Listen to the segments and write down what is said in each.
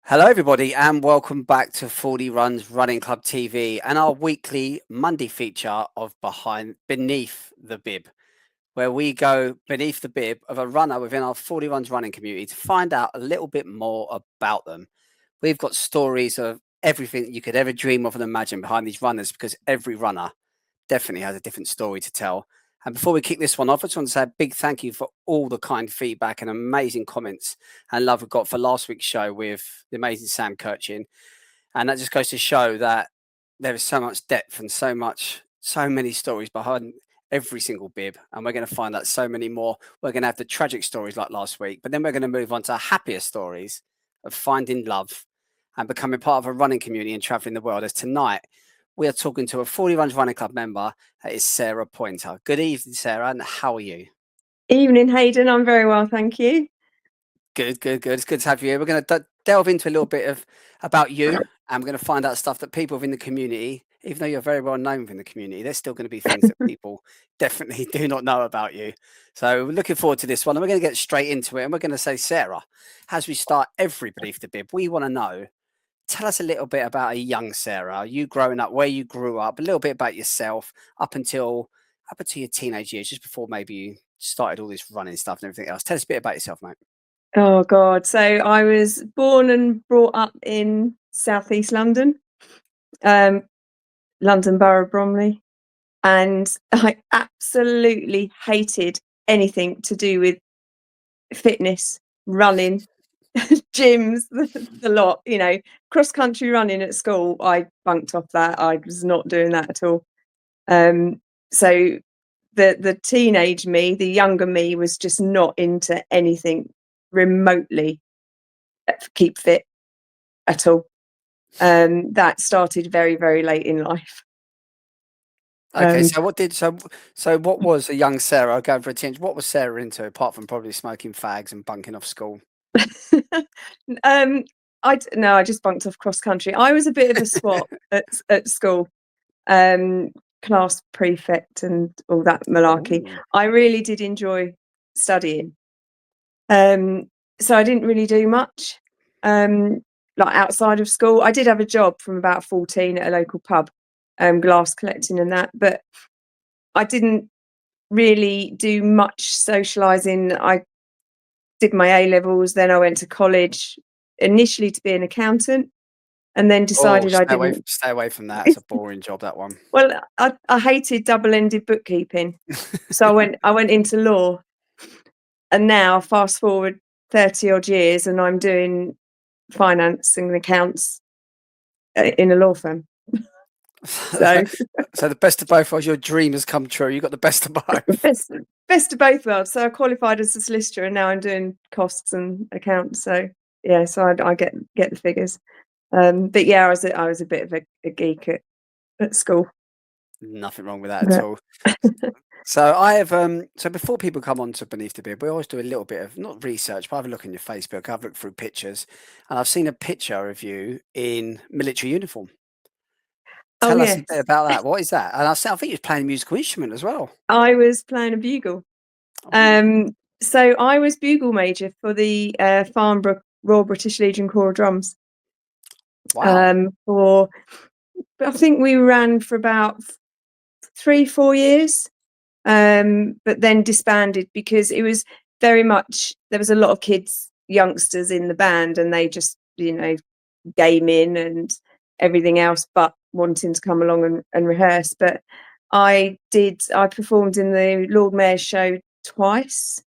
Hello, everybody, and welcome back to 40 Runs Running Club TV and our weekly Monday feature of Beneath the Bib, where we go beneath the bib of a runner within our 40 Runs Running community to find out a little bit more about them. We've got stories of everything you could ever dream of and imagine behind these runners, because every runner definitely has a different story to tell. And before we kick this one off, I just want to say a big thank you for all the kind feedback and amazing comments and love we got for last week's show with the amazing Sam Kirchin. And that just goes to show that there is so much depth and so many stories behind every single bib. And we're going to find out so many more. We're going to have the tragic stories like last week, but then we're going to move on to happier stories of finding love and becoming part of a running community and traveling the world. As tonight, we are talking to a 40 Runs Running Club member. That is Sarah Pointer. Good evening, Sarah, and how are you? Evening, Hayden. I'm very well, thank you. Good. It's good to have you here. We're going to delve into a little bit about you, and we're going to find out stuff that people within the community, even though you're very well known within the community, there's still going to be things that people definitely do not know about you. So we're looking forward to this one, and we're going to get straight into it. And we're going to say, Sarah, as we start every Beneath the Bib, we want to know, tell us a little bit about a young Sarah, you growing up, where you grew up, a little bit about yourself up until your teenage years, just before maybe you started all this running stuff and everything else. Tell us a bit about yourself, mate. Oh, God. So I was born and brought up in southeast London, London Borough of Bromley, and I absolutely hated anything to do with fitness, running, gyms, the lot, cross-country running at school. I bunked off that. I was not doing that at all. So the teenage me, the younger me, was just not into anything remotely keep fit at all. That started very, very late in life. Okay, so what was a young Sarah going for a tinge? What was Sarah into apart from probably smoking fags and bunking off school? I just bunked off cross country. I was a bit of a swot at school, class prefect and all that malarkey. Ooh. I really did enjoy studying. So I didn't really do much, like outside of school. I did have a job from about 14 at a local pub, glass collecting and that, but I didn't really do much socialising. I did my A-levels, then I went to college, initially to be an accountant, and then decided I didn't. Stay away from that. It's a boring job, that one. Well, I hated double-ended bookkeeping, so I went into law, and now fast forward 30 odd years, and I'm doing finance and accounts in a law firm. So the best of both worlds. Your dream has come true. You got the best of both. best of both worlds. So I qualified as a solicitor, and now I'm doing costs and accounts. So yeah, so I get the figures. But yeah, I was a bit of a geek at school. Nothing wrong with that at all. So I have so before people come on to Beneath the Bib, we always do a little bit of not research, but I have a look in your Facebook. I've looked through pictures, and I've seen a picture of you in military uniform. Tell us a bit about that. What is that? And I think you was playing a musical instrument as well. I was playing a bugle. So I was bugle major for the Farnborough Royal British Legion Corps of Drums. Wow. I think we ran for about 3-4 years, but then disbanded because it was very much, there was a lot of kids, youngsters in the band, and they just, gaming and everything else but wanting to come along and rehearse. But I performed in the Lord Mayor's show twice.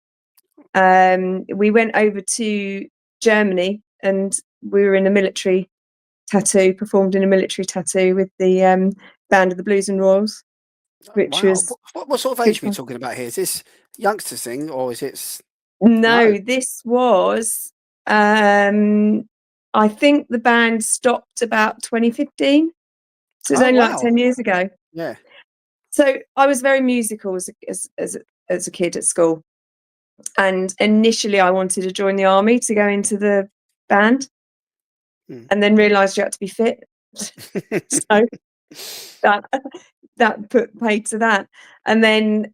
We went over to Germany, and we were in a military tattoo, performed in a military tattoo with the band of the Blues and Royals, which was what sort of age are we talking about here? Is this youngsters thing, or is it? No, this was I think the band stopped about 2015, so it's only like 10 years ago. Yeah. So I was very musical as a kid at school, and initially I wanted to join the army to go into the band, and then realised you had to be fit. So that put paid to that. And then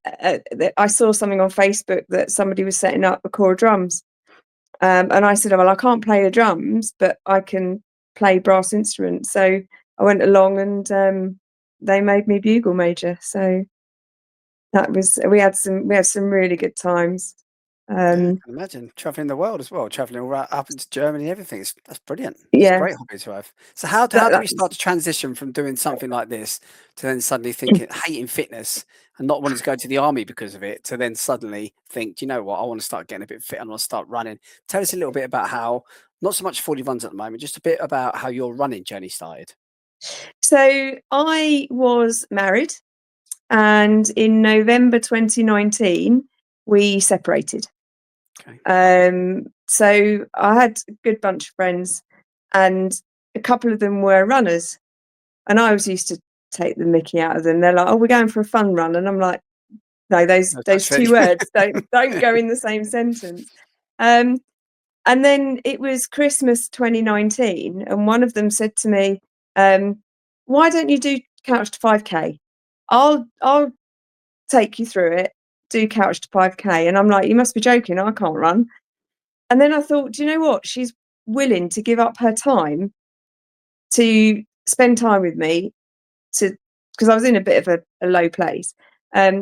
I saw something on Facebook that somebody was setting up a corps of drums, And I said, well, I can't play the drums, but I can play brass instruments. So I went along, and they made me bugle major. So that was, we had some really good times. Yeah, I can imagine traveling the world as well, traveling all right up into Germany, everything. That's brilliant. It's a Yeah, great hobby to have. So how do that we was, start to transition from doing something like this to then suddenly thinking, hating fitness and not wanting to go to the army because of it, to then suddenly think, do you know what, I want to start getting a bit fit, I want to start running. Tell us a little bit about how, not so much 40 runs at the moment, just a bit about how your running journey started. so I was married, and in November 2019 we separated. Okay. So I had a good bunch of friends, and a couple of them were runners, and I was used to take the mickey out of them. They're like, "Oh, we're going for a fun run," and I'm like, "No, those No such those thing. two words don't go in the same sentence." Um, and then it was Christmas 2019, and one of them said to me, "Why don't you do Couch to 5K? I'll take you through it. Do Couch to 5K." And I'm like, "You must be joking. I can't run." And then I thought, do you know what? She's willing to give up her time to spend time with me, to, because I was in a bit of a low place,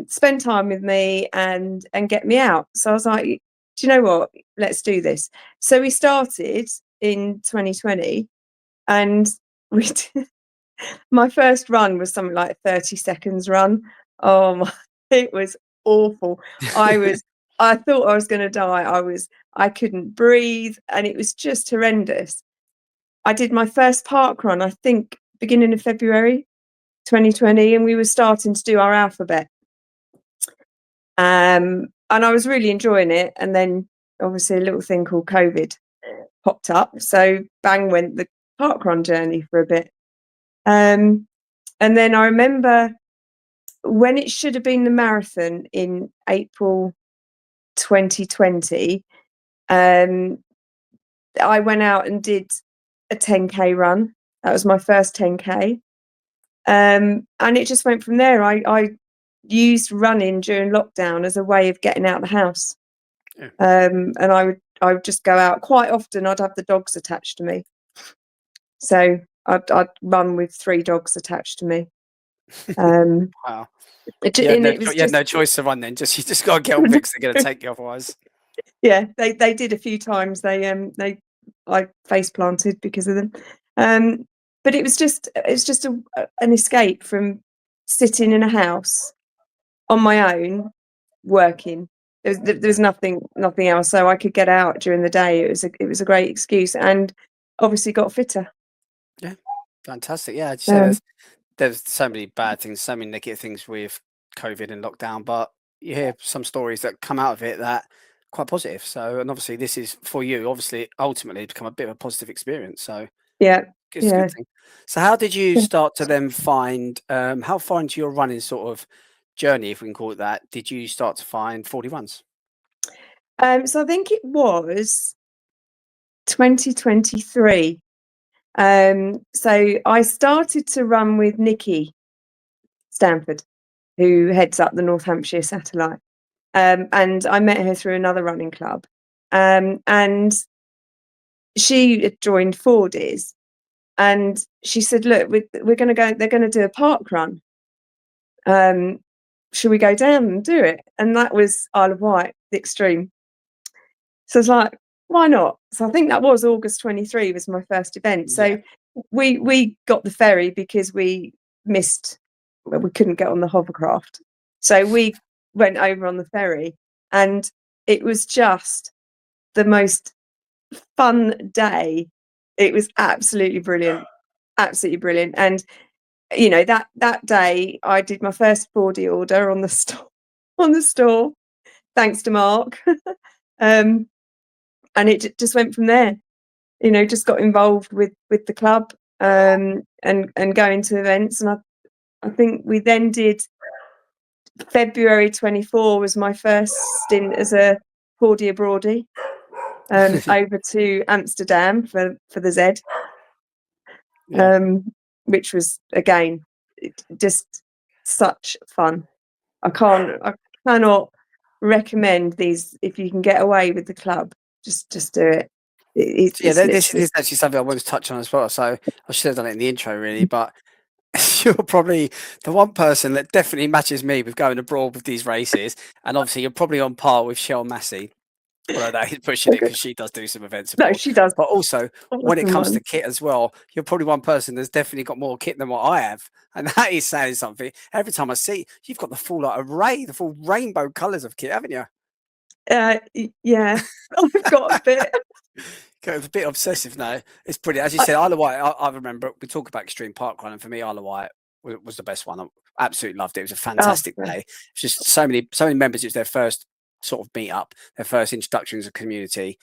spend time with me and get me out. So I was like, do you know what? Let's do this. So we started in 2020, and we my first run was something like 30 seconds run. Oh my, it was awful. I thought I was going to die. I couldn't breathe, and it was just horrendous. I did my first park run, I think, beginning of February 2020, and we were starting to do our alphabet. And I was really enjoying it. And then obviously a little thing called COVID popped up. So bang went the parkrun journey for a bit. And then I remember when it should have been the marathon in April 2020, I went out and did a 10K run. That was my first 10K. And it just went from there. I used running during lockdown as a way of getting out of the house. Yeah. And I would just go out quite often. I'd have the dogs attached to me, so I'd run with 3 dogs attached to me. Um, Wow. and it was You had just no choice to run then. You just got to get on because they're going to take you otherwise. yeah. They did a few times. I face planted because of them. But it's just an escape from sitting in a house on my own working. There was nothing else, so I could get out during the day. It was a great excuse, and obviously got fitter. Yeah, fantastic. Yeah, as you say, Um, there's so many bad things, so many negative things with COVID and lockdown, but you hear some stories that come out of it that quite positive. So, and obviously, this is for you. Obviously, ultimately, become a bit of a positive experience. So, yeah, it's a good yeah. thing. So, how did you start to then find? How far into your running sort of journey, if we can call it that, did you start to find 40 runs? So I think it was 2023. So I started to run with Nikki Stanford, who heads up the North Hampshire satellite. And I met her through another running club. And she had joined Fordy's, and she said, "Look, we're going to go. They're going to do a park run. Um, should we go down and do it?" And that was Isle of Wight, the extreme. So I was like, "Why not?" So I think that was August 23 was my first event. Yeah. So we got the ferry because we missed. Well, we couldn't get on the hovercraft, so we went over on the ferry, and it was just the most fun day. It was absolutely brilliant, absolutely brilliant. And that day I did my first 40 order on the store, thanks to Mark. um and it just went from there. Just got involved with the club, and going to events. And I think we then did February 24 was my first stint as a 40 abroadie, over to Amsterdam for the Z, Yeah. which was again just such fun. I cannot recommend these if you can get away with the club. just do it. It's This literally is actually something I wanted to touch on as well. So I should have done it in the intro, really, but you're probably the one person that definitely matches me with going abroad with these races, and obviously you're probably on par with Shell Massey. Although that is pushing it because she does do some events no, abroad. she does But also, when it awesome comes to ones. kit as well, you're probably one person that's definitely got more kit than what I have. And that is saying something. Every time I see, you've got the full array, the full rainbow colours of kit, haven't you? Yeah, I've got a bit. It's a bit obsessive now. It's pretty. As you said, Isle of Wight. I remember we talk about extreme park run, and for me, Isle of Wight was the best one. I absolutely loved it. It was a fantastic Yeah. day. It's just so many members. It was their first sort of meet up, their first introduction as a community,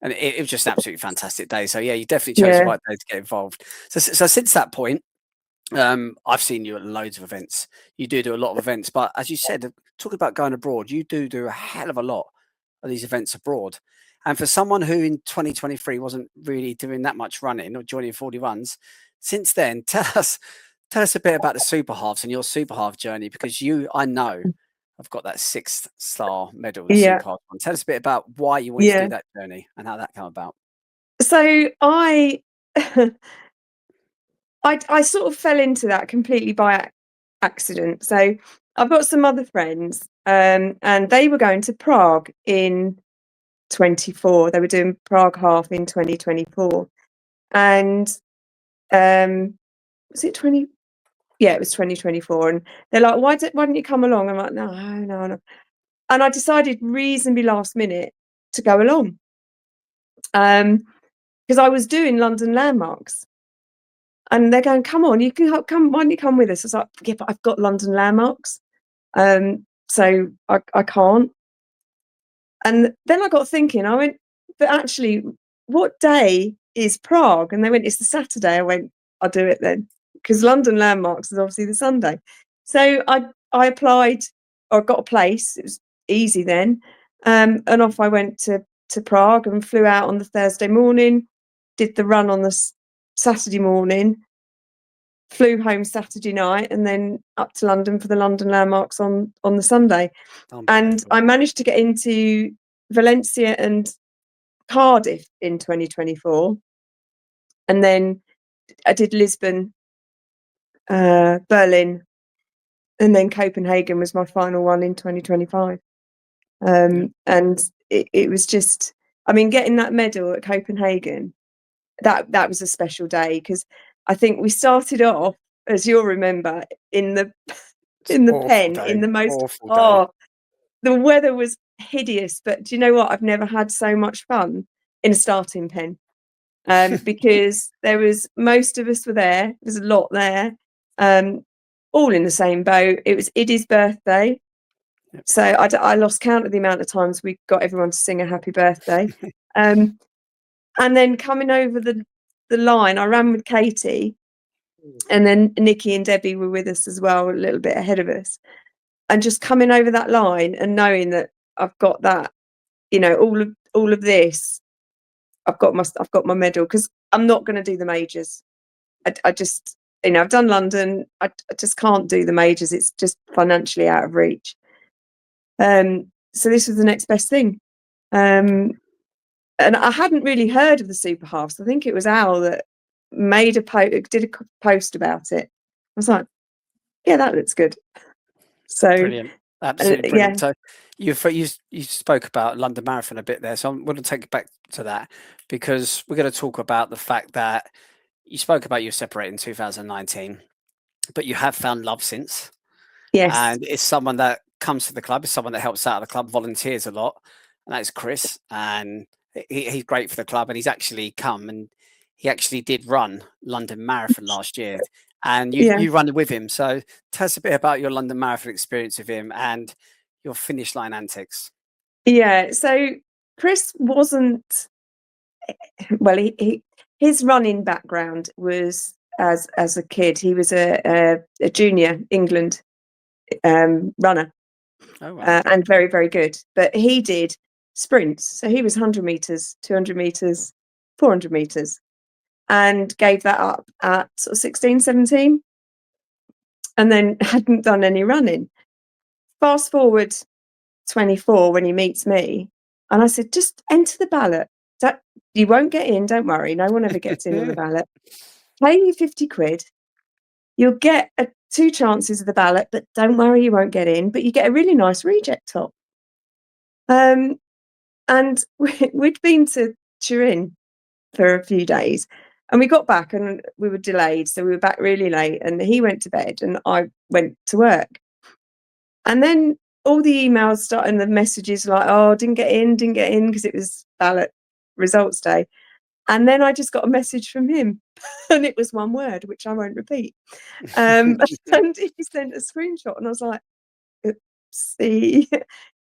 and it was just an absolutely fantastic day. So yeah, you definitely chose the Yeah. right day to get involved. So since that point, I've seen you at loads of events. You do a lot of events, but as you said, talking about going abroad, you do a hell of a lot of these events abroad. And for someone who in 2023 wasn't really doing that much running or joining 40 runs, since then, tell us a bit about the super halves and your super half journey, because I know I've got that 6th star medal, the Yeah. super half one. Tell us a bit about why you wanted to Yeah. do that journey and how that came about. So I I sort of fell into that completely by accident. So I've got some other friends, and they were going to Prague in 24. They were doing Prague half in 2024, and was it 20? Yeah, it was 2024. And they're like, why don't you come along? I'm like, no. And I decided reasonably last minute to go along, because I was doing London landmarks. And they're going, come on, you can come. Why don't you come with us? I was like, yeah, but I've got London landmarks, so I can't. And then I got thinking. I went, but actually, what day is Prague? And they went, it's the Saturday. I went, I'll do it then, because London landmarks is obviously the Sunday. So I applied, or got a place. It was easy then, and off I went to Prague and flew out on the Thursday morning, did the run on the Saturday morning, flew home Saturday night, and then up to London for the London landmarks on the Sunday. And Unbelievable. I managed to get into Valencia and Cardiff in 2024, and then I did Lisbon, Berlin, and then Copenhagen was my final one in 2025. Yeah. And it was just, I mean, getting that medal at Copenhagen, that was a special day, because I think we started off, as you'll remember, in the Awful pen, in day. the most, Awful day. the weather was hideous, but do you know what? I've never had so much fun in a starting pen, because there was, most of us were there. There was a lot there, all in the same boat. It was Iddy's birthday, Yep. so I lost count of the amount of times we got everyone to sing a happy birthday. And then coming over the line, I ran with Katie, and then Nikki and Debbie were with us as well, a little bit ahead of us. And just coming over that line and knowing that I've got that, all of this, I've got my medal, because I'm not going to do the majors. I just, I've done London. I just can't do the majors. It's just financially out of reach. So this was the next best thing. And I hadn't really heard of the super halves. I think it was Al that did a post about it. I was like, yeah, that looks good. So Brilliant. Absolutely yeah, brilliant. So you spoke about London Marathon a bit there. So I'm going to take it back to that, because we're going to talk about the fact that you spoke about you separated in 2019, but you have found love since. yes, And it's someone that comes to the club, it's someone that helps out of the club, volunteers a lot. And that is Chris. And he's great for the club. And he's actually come and he actually did run London Marathon last year. And yeah, you run with him. So tell us a bit about your London Marathon experience with him and your finish line antics. yeah. So Chris wasn't, well. His running background was, as a kid, he was a junior England runner, Oh, wow. and very, very good. But he did sprints. So he was 100 meters, 200 meters, 400 meters, and gave that up at sort of 16, 17, and then hadn't done any running. Fast forward 24, when he meets me, And I said, just enter the ballot. You won't get in, don't worry. No one ever gets in on the ballot. Pay me 50 quid. You'll get 2 chances of the ballot, but don't worry, you won't get in. But you get a really nice reject top. And we'd been to Turin for a few days, and we got back and we were delayed, so we were back really late. And he went to bed, and I went to work. And then all the emails started, and the messages like, "Oh, didn't get in," because it was ballot results day. And then I just got a message from him, and it was one word, which I won't repeat. And he sent a screenshot, and I was like, "Oopsie."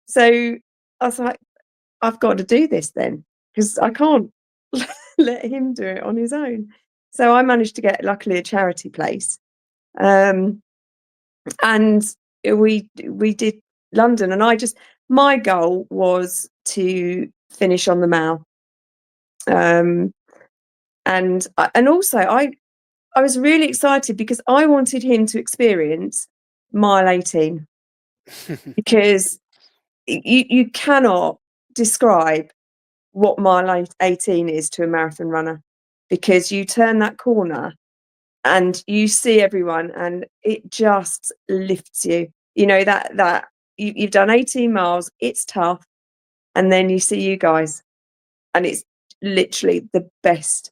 So I was like, "I've got to do this then, because I can't let him do it on his own." So I managed to get, luckily, a charity place, and we did London, and my goal was to finish on the Mall. And also I was really excited because I wanted him to experience mile 18, because you cannot describe what mile 18 is to a marathon runner, because you turn that corner and you see everyone and it just lifts you. You know, that you've done 18 miles, it's tough, and then you see you guys, and it's literally the best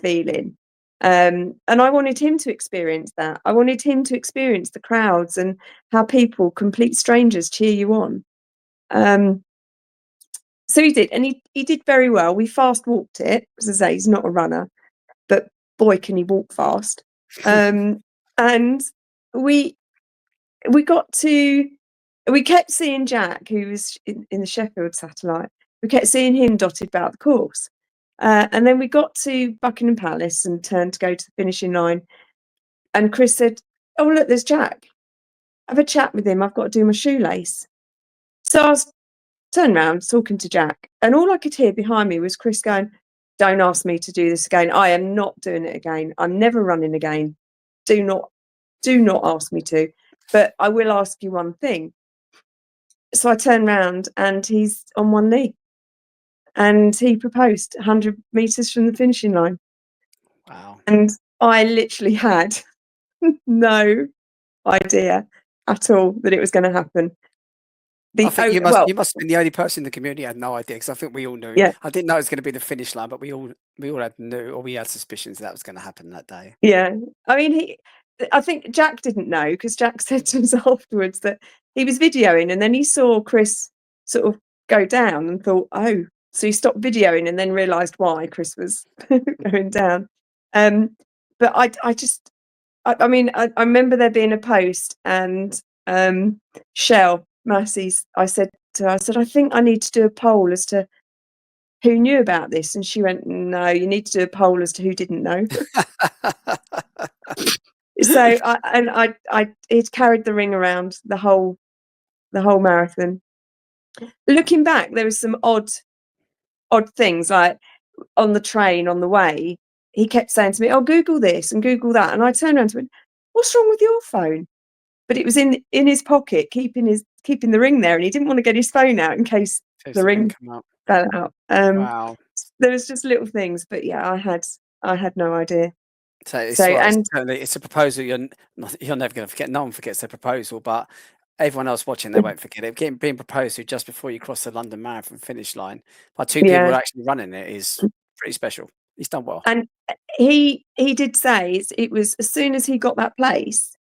feeling. And I wanted him to experience that. I wanted him to experience the crowds and how people, complete strangers, cheer you on. So he did, and he did very well. We fast walked it. As I say, he's not a runner, but boy, can he walk fast. And we kept seeing Jack, who was in the Sheffield satellite. We kept seeing him dotted about the course. And then we got to Buckingham Palace and turned to go to the finishing line. And Chris said, "Oh, look, there's Jack. Have a chat with him. I've got to do my shoelace." So I was turned around talking to Jack, and all I could hear behind me was Chris going, "Don't ask me to do this again. I am not doing it again. I'm never running again. Do not ask me to. But I will ask you one thing." So I turned round and he's on one knee. And he proposed 100 meters from the finishing line. Wow. And I literally had no idea at all that it was going to happen. I think you must have been the only person in the community who had no idea, because I think we all knew. Yeah. I didn't know it was going to be the finish line, but we all knew, or we had suspicions that was going to happen that day. Yeah. I mean, I think Jack didn't know, because Jack said to us afterwards that he was videoing, and then he saw Chris sort of go down and thought, "Oh." So he stopped videoing and then realised why Chris was going down. But I mean, I remember there being a post, and Shell Massey's, I said to her, I think I need to do a poll as to who knew about this. And she went, "No, you need to do a poll as to who didn't know." So it carried the ring around the whole marathon. Looking back, there was some odd things, like on the train on the way, he kept saying to me, "Oh, Google this and Google that." And I turned around to him, "What's wrong with your phone?" But it was in his pocket, keeping the ring there, and he didn't want to get his phone out in case the ring fell out. Wow. There was just little things, but yeah, I had no idea. So it's a proposal you're never going to forget. No one forgets their proposal, but everyone else watching, they won't forget it. Being proposed to just before you cross the London Marathon finish line by 2 people who are actually running it is pretty special. He's done well. And he did say it was, as soon as he got that place,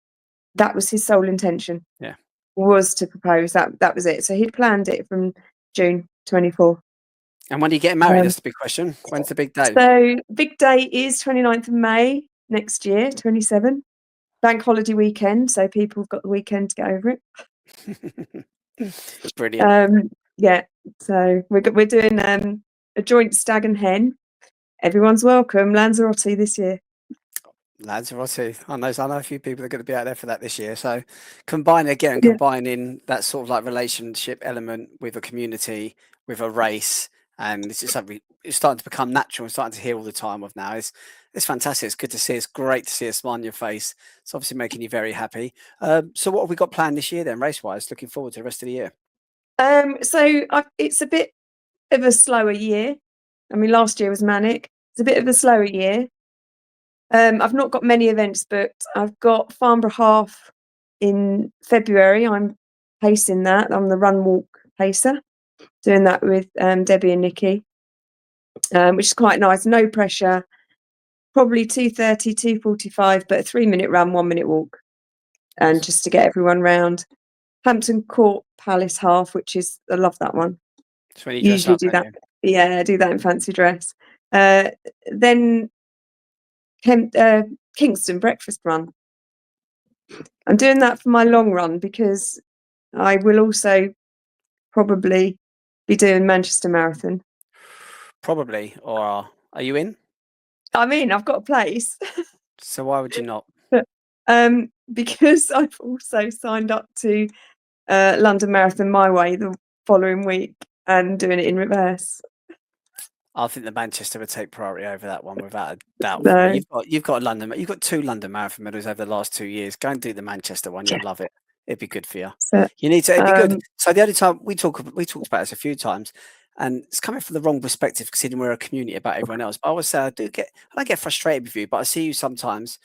that was his sole intention. Yeah. Was to propose. That was it. So he'd planned it from June 24. And when are you getting married? That's the big question. When's the big day? So big day is 29th of May next year, 27. Bank holiday weekend, so people have got the weekend to get over it. Brilliant. Yeah. So we're doing a joint stag and hen. Everyone's welcome. Lanzarote this year. Lanzarote. I know a few people that are going to be out there for that this year. So combining that sort of like relationship element with a community, with a race, and it's just something it's starting to become natural and starting to hear all the time of now. It's fantastic. It's good to see. It's great to see a smile on your face. It's obviously making you very happy. So what have we got planned this year then, race-wise? Looking forward to the rest of the year. So it's a bit of a slower year. I mean, last year was manic. It's a bit of a slower year. I've not got many events booked. I've got Farnborough Half in February. I'm pacing that. I'm the run walk pacer, doing that with Debbie and Nikki, which is quite nice. No pressure. Probably 2:30, 2:45, but a 3-minute run, 1-minute walk, and Nice. just to get everyone round. Hampton Court Palace Half, which is, I love that one. So when you dress Usually up, do don't that. you? Yeah, do that in fancy dress. Then Kingston Breakfast Run. I'm doing that for my long run because I will also probably be doing Manchester Marathon. Probably. Or are you in? I mean, I've got a place, So why would you not? but because I've also signed up to London Marathon my way the following week and doing it in reverse. I think the Manchester would take priority over that one without a doubt for me. No, You've got you've got 2 London Marathon medals over the last 2 years. Go and do the Manchester one. yeah, You'll love it. It'd be good for you. so You need to. It'd be good. um, So the only time we talked about this a few times, and it's coming from the wrong perspective, considering we're a community about everyone else. But I always say I don't get frustrated with you, but I see you sometimes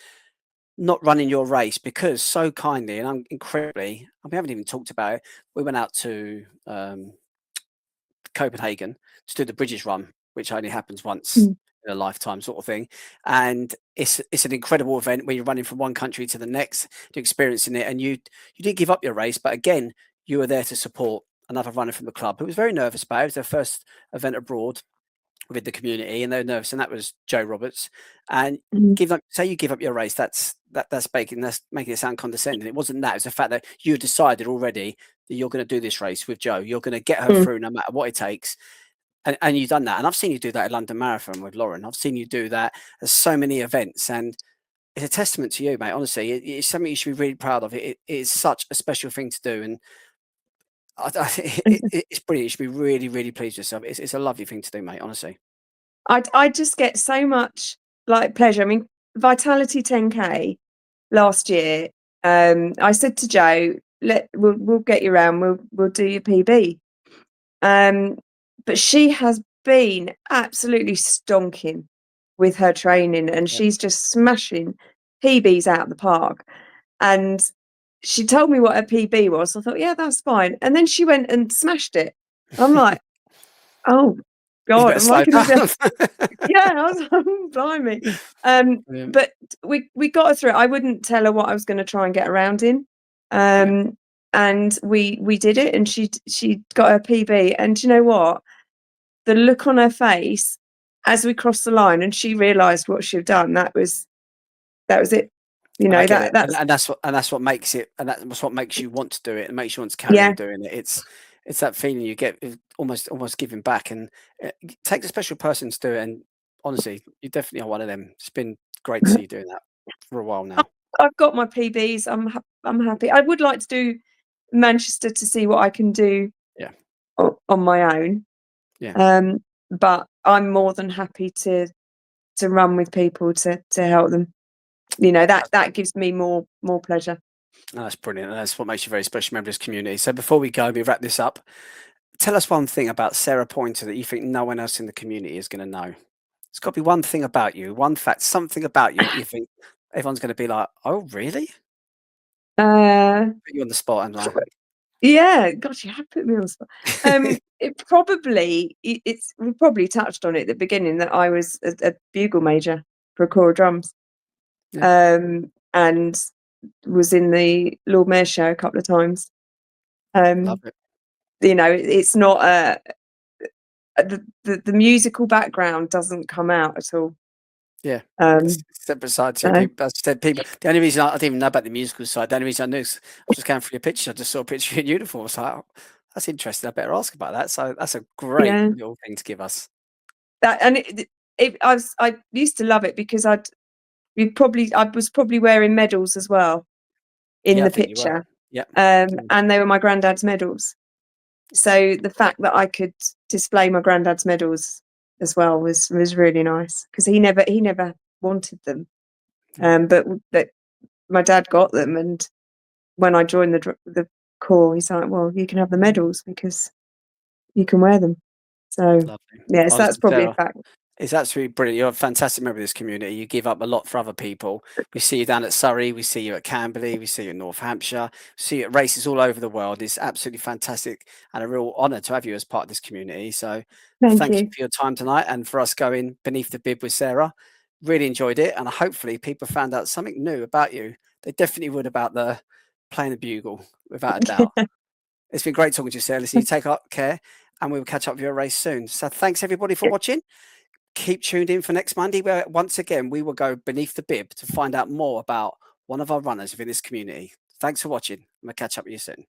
not running your race because so kindly and incredibly, and we haven't even talked about it. We went out to Copenhagen to do the British Run, which only happens once mm, in a lifetime sort of thing. And it's an incredible event where you're running from one country to the next, you're experiencing it, and you didn't give up your race, but again, you were there to support another runner from the club who was very nervous about it. It was their first event abroad with the community, and they were nervous, and that was Joe Roberts. And mm, you give up your race, that's making it sound condescending. It wasn't that; it's the fact that you decided already that you're going to do this race with Joe. You're going to get her mm. through no matter what it takes, and you've done that. And I've seen you do that at London Marathon with Lauren. I've seen you do that at so many events, and it's a testament to you, mate. Honestly, it's something you should be really proud of. It is such a special thing to do, and it's brilliant. You should be really, really pleased with yourself. It's a lovely thing to do, mate. Honestly. I just get so much like pleasure. I mean, Vitality 10K last year. I said to Joe, we'll get you around. We'll do your PB. But she has been absolutely stonking with her training, and Yeah. she's just smashing PBs out of the park. And she told me what her PB was. I thought, yeah, that's fine. And then she went and smashed it. I'm like, oh You God, better am I slow going to be? down. Yeah, I was like, blimey. Brilliant. But we got her through it. I wouldn't tell her what I was going to try and get around in. Yeah. And we did it, and she got her PB. And you know what? The look on her face as we crossed the line, and she realised what she'd done. That was it. You And I know get it, that's and that's what makes it, and that's what makes you want to do it, and makes you want to carry yeah. on doing it. It's that feeling you get of almost giving back, and it takes a special person to do it. And honestly, you definitely are one of them. It's been great to see you doing that for a while I- now. I've got my PBs. I'm happy. I would like to do Manchester to see what I can do Yeah, on my own. yeah, But I'm more than happy to run with people to help them. You know, that's that brilliant. gives me more pleasure. No, that's brilliant. And that's what makes you a very special member of this community. So before we wrap this up. Tell us one thing about Sarah Pointer that you think no one else in the community is going to know. It's got to be one thing about you, one fact, something about you that you think everyone's going to be like, "Oh, really?" Uh, Put you on the spot, and I. yeah, gosh, you have put me on the spot. We probably touched on it at the beginning that I was a bugle major for a corps of drums, Yeah, and was in the Lord Mayor's show a couple of times. love Um, it. you know, it's not the musical background doesn't come out at all. Yeah. Um, Separate side to it. so People, as I said, people. The only reason I didn't even know about the musical side. The only reason I knew is I was just going through your picture. I just saw a picture of you in uniform. I was like, oh, "That's interesting. I better ask about that." So that's a great yeah, little thing to give us. that and I used to love it because I was probably wearing medals as well in Yeah, I the think you were. picture, Yeah. and they were my granddad's medals. So the fact that I could display my granddad's medals as well was really nice because he never wanted them, Yeah. but my dad got them, and when I joined the corps, he's like, well, you can have the medals because you can wear them. So Lovely. yes, that's Honestly, probably a Sarah, fact. it's absolutely brilliant. You're a fantastic member of this community. You give up a lot for other people. We see you down at Surrey, we see you at Camberley, we see you at North Hampshire, we see you at races all over the world. It's absolutely fantastic and a real honour to have you as part of this community. So Thank thank you you. for your time tonight and for us going beneath the bib with Sarah. Really enjoyed it, and hopefully people found out something new about you. They definitely would about the playing the bugle, without a doubt. It's been great talking to you, Sarah. Listen, you take care, and we'll catch up with your race soon. So thanks everybody for watching. Keep tuned in for next Monday, where once again we will go beneath the bib to find out more about one of our runners within this community. Thanks for watching. I'm gonna catch up with you soon.